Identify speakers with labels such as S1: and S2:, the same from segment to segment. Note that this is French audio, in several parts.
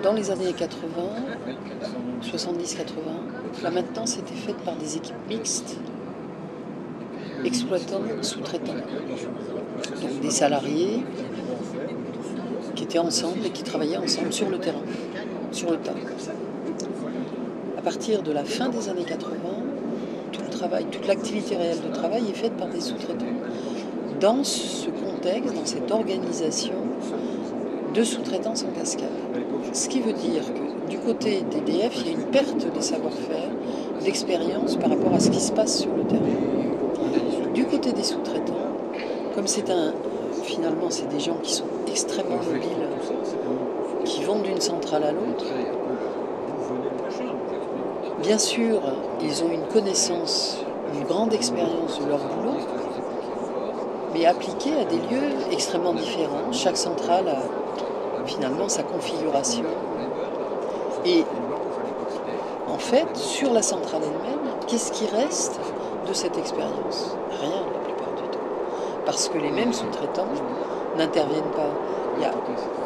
S1: dans les années 80, 70-80, la maintenance était faite par des équipes mixtes, exploitants, sous-traitants. Donc des salariés qui étaient ensemble et qui travaillaient ensemble sur le terrain, sur le tas. À partir de la fin des années 80, tout le travail, toute l'activité réelle de travail est faite par des sous-traitants. Dans ce contexte, dans cette organisation de sous-traitance en cascade. Ce qui veut dire que du côté d'EDF, il y a une perte de savoir-faire, d'expérience par rapport à ce qui se passe sur le terrain. Du côté des sous-traitants, comme finalement c'est des gens qui sont extrêmement mobiles, qui vont d'une centrale à l'autre, bien sûr, ils ont une connaissance, une grande expérience de leur boulot, mais appliquée à des lieux extrêmement différents. Chaque centrale a finalement sa configuration. Et en fait, sur la centrale elle-même, qu'est-ce qui reste de cette expérience? Rien la plupart du temps. Parce que les mêmes sous-traitants n'interviennent pas. Il y a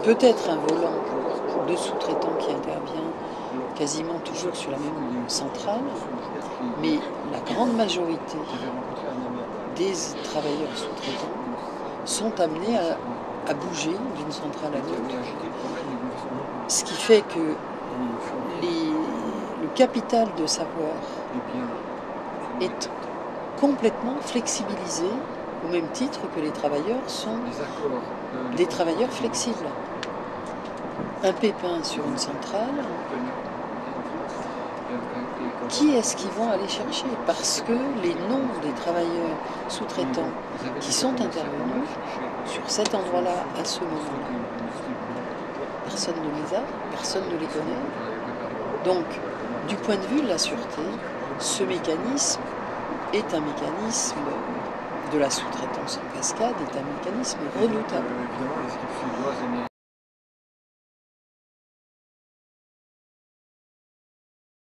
S1: peut-être un volant de sous-traitants qui intervient quasiment toujours sur la même centrale, mais la grande majorité des travailleurs sous-traitants sont amenés à bouger d'une centrale à l'autre. Ce qui fait que le capital de savoir est complètement flexibilisé au même titre que les travailleurs sont des travailleurs flexibles. Un pépin sur une centrale, qui est-ce qu'ils vont aller chercher? Parce que les noms des travailleurs sous-traitants qui sont intervenus sur cet endroit-là, à ce moment-là, personne ne les a, personne ne les connaît. Donc, du point de vue de la sûreté, ce mécanisme est un mécanisme de la sous-traitance en cascade, est un mécanisme redoutable.